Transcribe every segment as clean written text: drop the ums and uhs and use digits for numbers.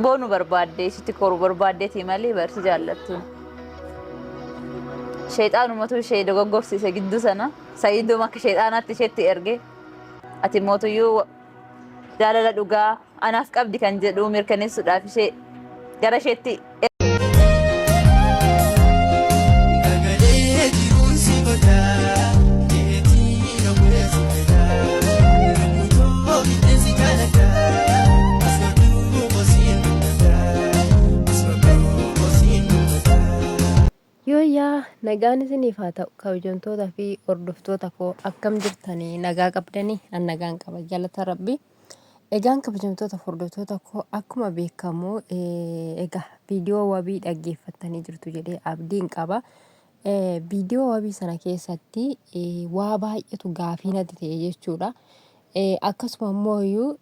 boonu barbaadde isitti koru barbaaddeeti malee barsi jaallattu. Sheexaanumatu ishee dogoggorsiise gidduu sana Sa'iiduu akka sheexaanaatti isheetti erge ati mootuyyuu jaalala dhugaa anaaf qabdi kan jedhu mirkaneessuudhaaf ishee gara isheetti Yooyyaa nagaan isiniif haa ta'u kabajamtoota fi hordoftoota koo akkam jirtanii nagaa qabdanii an nagaan qaba galata rabbi. Egaan kabajamtoota hordoftoota koo akkuma beekamu egaa viidiyoo wabii dhaggeeffattanii jirtu jedhee abdiin qaba. Viidiyoo wabii sana keessatti waa baay'eetu gaafii natti ta'e jechuudha. Akkasuma immoo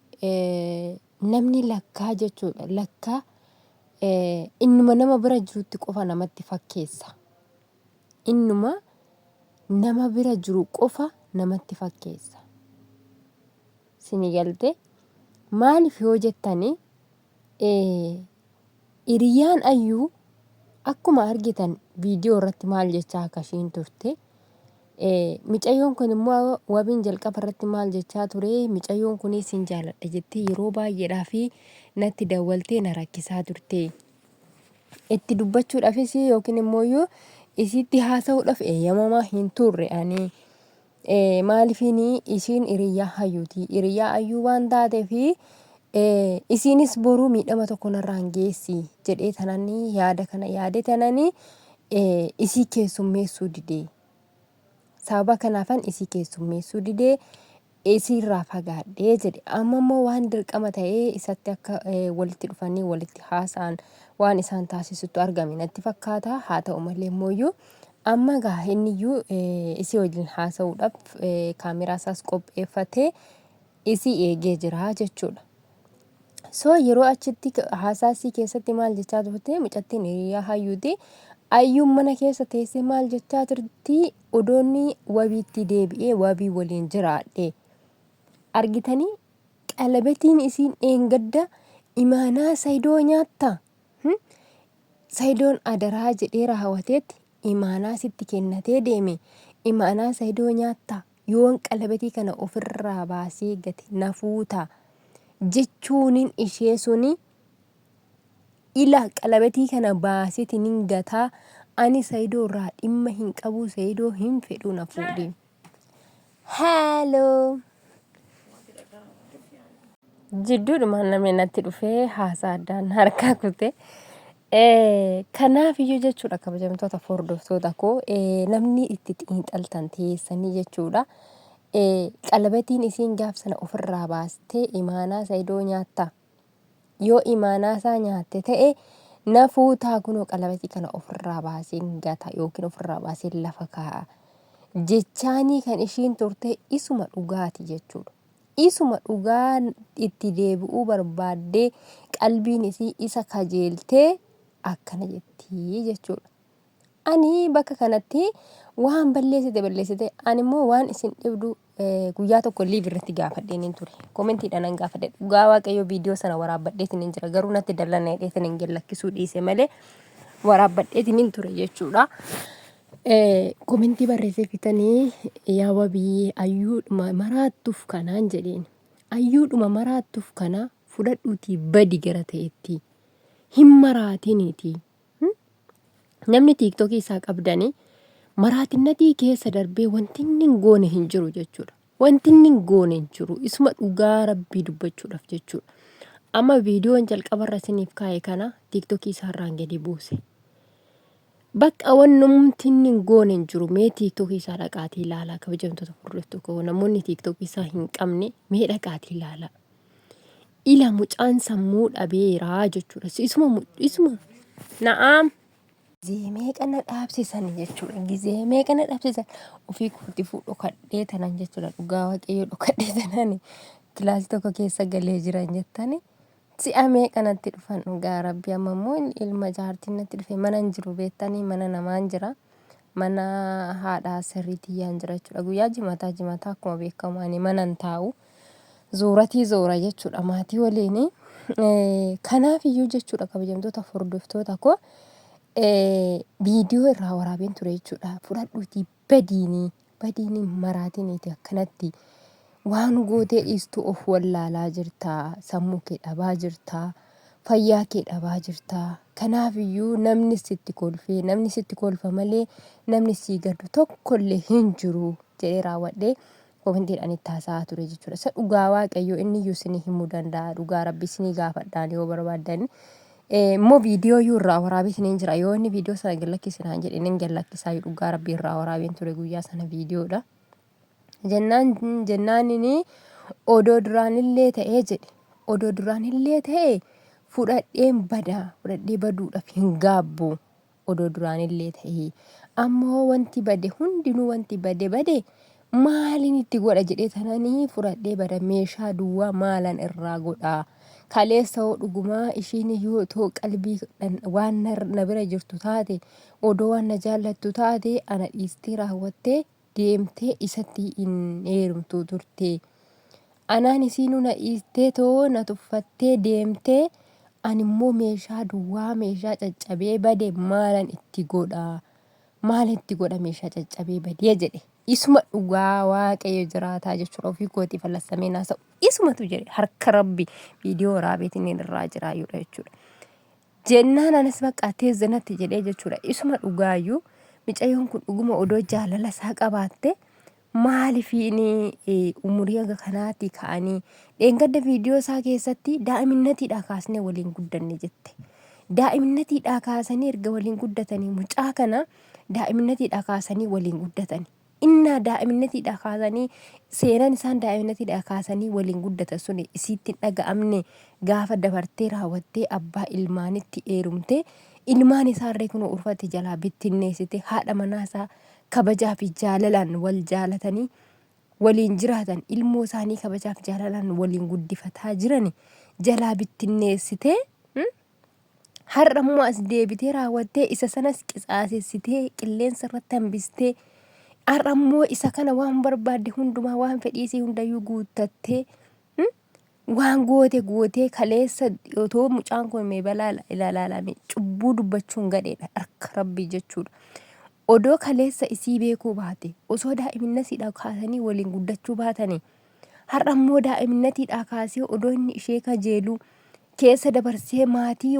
namni lakkaa jechuudha lakkaa innuma nama bira jirutti qofa namatti fakkeessa. Innuma nama bira jiru qofa namatti fakkeessa. Sini galte maaliif yoo jettanii hiriyyaan Ayyuu akkuma argitan viidiyoo irratti maal jechaa akka ishiin turte. Micayyoon kun immoo wabiin jalqaba irratti maal jechaa ture micayyoon kunis sin jaaladha jettee yeroo baay'eedhaa fi natti dawwaltee na rakkisaa turte. Itti dubbachuudhaafis yookiin immoo isitti haasa'uudhaaf eeyyamamaa hin turre ani maaliifini isiin hiriyyaa Ayyuuti. Hiriyyaa Ayyuu waan taateef isiinis boruu miidhama tokko narraan geessi jedhee tananii yaada kana yaade tananii isii keessummeessuu didee. Sababa kanaafan isii keessummeessuu didee isiirraa fagaadhee jedhe. Amma immoo waan dirqama ta'ee isatti akka walitti dhufanii walitti haasa'an waan isaan taasisutti argame natti fakkaata. Haa ta'u malee immoo amma gaa inniyyuu isii wajjin haasa'uudhaaf kaameraa isaas qopheeffatee isii eegee jira jechuudha. So yeroo achitti haasaasii keessatti maal jechaa turte mucattiin hiriyyaa Ayyuuti. Ayyuun mana keessa teessee maal jechaa turti odoonni wabiitti deebi'ee wabii waliin jiraadhe. Argitanii qalabatiin isiin dheengadda imaanaa Saayidoo nyaatta. Saayidoon adaraa jedhee raawwateetti imaanaa sitti kennatee deeme. Imaanaa Saayidoo nyaatta yoon qalabatii kana ofirraa baasee gate na fuuta jechuunin ishee suni ila qalabatii kana baasitinin gataa ani Saayidoo irraa dhimma hin qabu Saayidoo hin fedhu na fuudhe. Hello. Jidduudhumaan namni natti dhufee haasaa addaan harkaa kute. Kanaaf iyyuu jechuudha kabajamtoota hordoftoota koo namni itti xiinxaltan teessanii jechuudha. Qalabatiin isiin gaaf sana ofirraa baastee imaanaa Saayidoo nyaatta. Yoo imaanaa isaa nyaatte ta'e na fuutaa kunoo qalabatii kana ofirraa baaseen gata yookiin ofirraa baaseen lafa kaa'a. Jechaanii kan ishiin turte isuma dhugaati jechuudha. Isuma dhugaa itti deebi'uu barbaaddee qalbiin isii isa kajeeltee akkana jetti jechuudha. Ani bakka kanatti waan balleessite ani immoo waan isin dhibdu guyyaa tokko liiv irratti gaafadheen hin ture. Koomentiidhaan an gaafadhe dhugaa waaqayyo viidiyoo sana waraabbadheetiin hin jira garuu natti dallanee dheetiin hin gallakkisuu dhiise malee waraabbadheetiin hin ture jechuudha. Koomentii barreessee fitanii yaa wabii Ayyuudhuma maraattuuf kanaan jedheen. Ayyuudhuma maraattuuf kana fudhadhuutii badi gara ta'etti hin maraatiniiti. Namni tiiktookii isaa qabdanii maraatinnatii keessa darbee wanti inni hin goone hin jiru jechuudha. Wanti inni hin goone hin jiru isuma dhugaa rabbii dubbachuudhaaf jechuudha. Amma viidiyoon jalqabarra isiniif kaa'e kana tiiktookii isaarraan gadi buuse. Bakka wannumti inni hin goone hin jiru mee tiiktookii isaa dhaqaatii ilaalaa kabajamtoota hordoftoota koo namoonni tiiktookii isaa hin qabne mee dhaqaatii ilaalaa. Ila mucaan sammuu dhabeeraa jechuudha. Isuma na'am. Gizee meeqa na dhaabsisan jechuudha. Gizee meeqa na dhaabsisan ofii kootii fuudhu kadhee tanan jechuudha. Dhugaa waaqayyo dhokadhee tanan kilaasii tokko keessa galee jiran jettani. Si'a meeqa natti dhufan dhugaa rabbi amma immoo ilma jaartiin natti dhufe mana hin jiru beektanii mana namaan jira. Mana haadhaa sirriitiyyaan jira jechuudha. Guyyaa jimataa akkuma beekamu ani mana hin taa'u. Zooratii zoora jechuudha maatii waliin. Kanaaf iyyuu jechuudha kabajamtoota hordoftoota koo viidiyoo irraa waraabeen ture jechuudha. Fudhadhuutii badiinii maraatiniiti akkanatti waan gootee dhiistu of wallaalaa jirtaa, sammuu kee dhabaa jirtaa, fayyaa kee dhabaa jirtaa. Kanaaf iyyuu namni sitti kolfee namni sitti kolfa malee namni sii gaddu tokkollee hin jiru jedhee raawwadhee komantiidhaan itti haasa'aa ture jechuudha. Isa dhugaa waaqayyoo inni iyyuu isinii himuu danda'a. Dhugaa rabbi isinii gaafadhaan yoo barbaaddan. Immoo viidiyoo iyyuu irraa waraabee isiniin jira. Yoo inni viidiyoo sana gallakkisinaan jedhe inni gallakkisaa dhugaa rabbii irraa waraabeen ture guyyaa sana viidiyoodha. Jennaanini odoo duraanillee ta'ee jedhe. Odoo duraanillee ta'ee fudhadheen baduudhaaf hin gaabbu. Odoo duraanillee ta'ee ammoo wanti bade hundinuu wanti bade maaliin itti godha jedhee tananii fudhadhee bada meeshaa duwwaa maalan irraa godhaa. Kaleessa hoo dhugumaa ishiin yoo ta'u qalbii waan na bira jirtu taate odoo waan na jaallattu taate ana dhiistee raawwattee deemtee isatti hin heerumtu turte. Anaan isiinuu na dhiistee too na tuffattee deemtee ani immoo meeshaa duwwaa meeshaa caccabee bade maalan itti godhaa. Maal itti godha meeshaa caccabee badee jedhe. Isuma dhugaa waaqayyo jiraataa jechuudha. Ofii kootii fallassamee naasa'u. Isumatu jedhe harka rabbi viidiyoo waraabeetiin irraa jiraayyuudha jechuudha. Jennaan anas baqqaatee zanatti jedhee jechuudha. Isuma dhugaayyuu mucayyoon kun dhuguma odoo jaalala isaa qabaatte maalifiin umurii hanga kanaatti ka'anii dheengadda viidiyoo isaa keessatti daa'iminatiidhaa kaasnee waliin guddanne jette. Daa'iminatiidhaa kaasanii erga waliin guddatanii mucaa kana daa'iminatiidhaa kaasanii waliin guddatanii. Innaa daa'iminatiidhaa kaasanii seenaan isaan daa'iminatiidhaa kaasanii waliin guddatan suni isiitti dhaga'amne gaafa dabartee raawwattee abbaa ilmaanitti heerumte ilmaan isaarree kun urfatti jalaa bittinneessite haadha manaasaa kabajaa fi jaalalaan wal jaalatanii waliin jiraatan ilmoo isaanii kabajaa fi jaalalaan waliin guddifataa jiran jalaa bittinneessite. Har'a immoo as deebitee raawwattee isa sanas qixaasessitee qilleensa irratti hambistee har'a immoo isa kana waan barbaadde hundumaa waan fedhiisii hundayyuu guuttattee waan gootee kaleessa otoo mucaan kun mee balaa ilaalaalame cubbuu dubbachuun gadheedha harka rabbii jechuudha. Odoo kaleessa isii beekuu baate osoo daa'iminatiidhaa kaasanii waliin guddachuu baatanii har'a immoo daa'iminatiidhaa kaasee odoo inni ishee kajeeluu keessa dabarsee maatii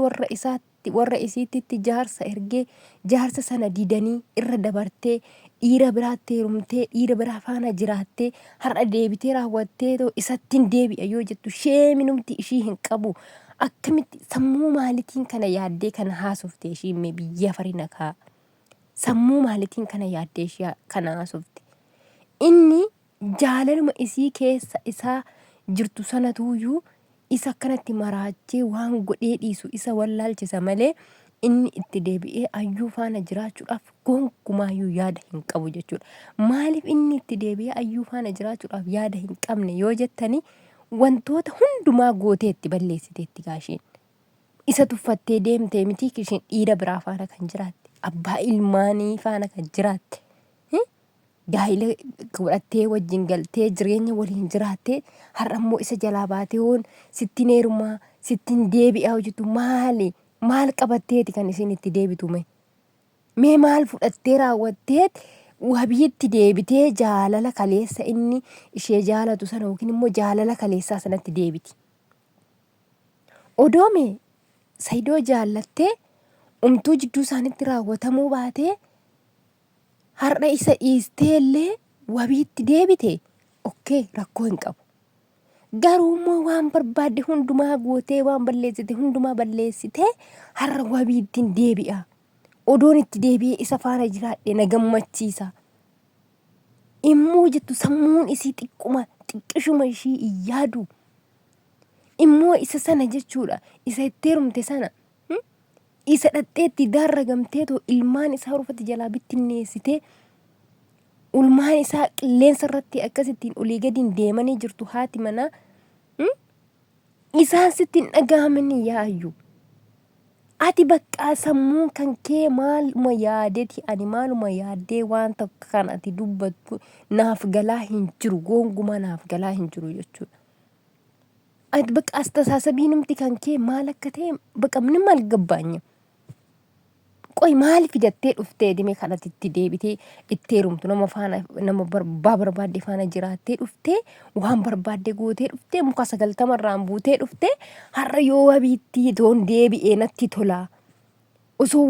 warra isiitti jaarsa ergee jaarsa sana didanii irra dabartee dhiira biraatti heerumtee dhiira biraa faana jiraattee har'a deebitee raawwattee isattiin deebi'a yoo jettu sheeminumti ishii hin qabu. Akkamitti sammuu maalitiin kana yaaddee kana haasofte ishiin biyya farina kaa sammuu maalitiin kana yaaddee ishii kana haasofte. Inni jaalaluma isii keessa isaa jirtu sanatuuyyuu isa akkanatti maraachee waan godhee dhiisu isa wallaalchisa malee inni itti deebi'ee ayyuu faana jiraachuudhaaf gonkumaayyuu yaada hin qabu jechuudha. Maaliif inni itti deebi'ee ayyuu faana jiraachuudhaaf yaada hin qabne yoo jettanii wantoota hundumaa gooteetti balleessiteetti gaasheen. Isa tuffattee deemtee miti isheen dhiira biraa faana kan jiraatte abbaa ilmaanii faana kan jiraatte. Gaa'ila godhattee wajjin galtee jireenya waliin jiraattee har'a immoo isa jalaa baatee hoon sittiin heerumaa sittiin deebi'aa hojjetu maal qabatteeti kan isin itti deebitu mee maal fudhattee raawwatteet wabiitti deebitee jaalala kaleessa inni ishee jaalatu sana yookiin immoo jaalala kaleessaa sanatti deebiti. Odoo mee sayidoo jaallattee umtuu jidduu isaanitti raawwatamuu baatee har'a isa dhiistee illee wabiitti deebite okkee rakkoo hin qabu. Garuu immoo waan barbaadde hundumaa gootee waan balleessite hundumaa balleessitee har'a wabiittiin deebi'a. Odoon itti deebi'ee isa faana jiraadhe na gammachiisa. Immoo jettu sammuun isii xiqqishuma ishii hin yaadu. Immoo isa sana jechuudha isa itti heerumte sana isa dhadheetti daarragamteetoo ilmaan isaa rufatti jalaa bittinneessitee ulmaan isaa qilleensa irratti akkasittiin olii gadiin deemanii jirtu haati manaa isaan sittiin dhaga'amanii yaa'ayyu. Ati baqqaa sammuun kan kee maaluma yaadeeti ani maaluma yaaddee waan tokko kan ati dubbattu naaf galaa hin jiru gongumaa naaf galaa hin jiru jechuudha. በቃ አስተሳሰቢንምቲ ከንኬ ማለከቴ በቃ ምንም አልገባኝም። ቆይ ማል ፊደቴ ዱፍቴ ዲሜ ካላት itti deebitee itteerumtu nama faana nama barbaadde faana jiraattee dhuftee waan barbaadde gootee dhuftee muka 90 irraan buutee dhuftee har'a yoo wabiitti toon deebi'ee natti tola osoo